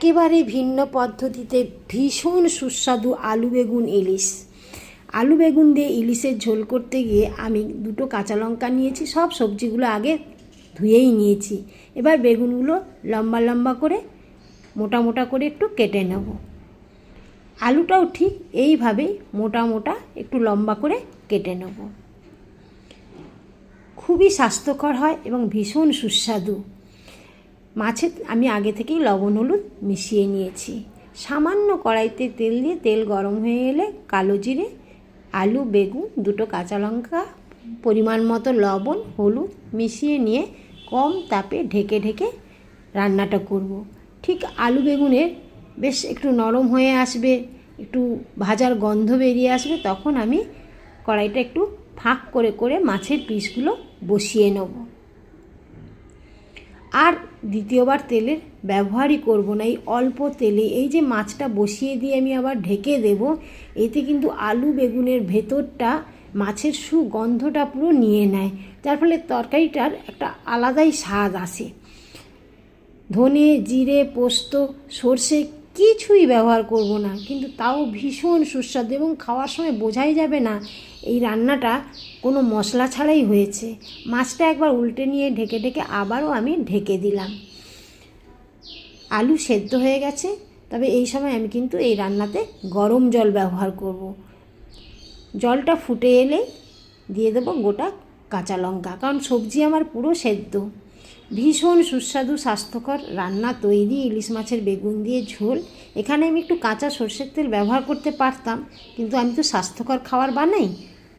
একেবারে ভিন্ন পদ্ধতিতে ভীষণ সুস্বাদু আলু বেগুন ইলিশ। আলু বেগুন দিয়ে ইলিশের ঝোল করতে গিয়ে আমি দুটো কাঁচা লঙ্কা নিয়েছি, সব সবজিগুলো আগে ধুয়েই নিয়েছি। এবার বেগুনগুলো লম্বা লম্বা করে মোটা মোটা করে একটু কেটে নেব। আলুটাও ঠিক এইভাবেই মোটা মোটা একটু লম্বা করে কেটে নেব। খুবই স্বাস্থ্যকর হয় এবং ভীষণ সুস্বাদু। মাছে আমি আগে থেকেই লবণ হলুদ মিশিয়ে নিয়েছি। সামান্য কড়াইতে তেল দিয়ে তেল গরম হয়ে এলে কালো জিরে, আলু, বেগুন, দুটো কাঁচা লঙ্কা, পরিমাণ মতো লবণ হলুদ মিশিয়ে নিয়ে কম তাপে ঢেকে ঢেকে রান্নাটা করব। ঠিক আলু বেগুনের বেশ একটু নরম হয়ে আসবে, একটু ভাজার গন্ধ বেরিয়ে আসবে, তখন আমি কড়াইটা একটু ফাঁক করে করে মাছের পিসগুলো বসিয়ে নেব। আর দ্বিতীয়বার তেলের ব্যবহারই করব না। এই অল্প তেলে এই যে মাছটা বসিয়ে দিয়ে আমি আবার ঢেকে দেব, এতে কিন্তু আলু বেগুনের ভেতরটা মাছের সুগন্ধটা পুরো নিয়ে নেয়, যার ফলে তরকারিটার একটা আলাদাই স্বাদ আসে। ধনে, জিরে, পোস্ত, সর্ষে কিছুই ব্যবহার করব না, কিন্তু তাও ভীষণ সুস্বাদু এবং খাওয়ার সময় বোঝাই যাবে না এই রান্নাটা কোনো মশলা ছাড়াই হয়েছে। মাছটা একবার উল্টে নিয়ে ঢেকে ঢেকে আবারও আমি ঢেকে দিলাম। আলু সেদ্ধ হয়ে গেছে, তবে এই সময় আমি কিন্তু এই রান্নাতে গরম জল ব্যবহার করব। জলটা ফুটে এলে দিয়ে দেবো গোটা কাঁচা লঙ্কা, কারণ সবজি আমার পুরো সেদ্ধ। ভীষণ সুস্বাদু স্বাস্থ্যকর রান্না তৈরি, ইলিশ মাছের বেগুন দিয়ে ঝোল। এখানে আমি একটু কাঁচা সরষের তেল ব্যবহার করতে পারতাম, কিন্তু আমি তো স্বাস্থ্যকর খাবার বানাই,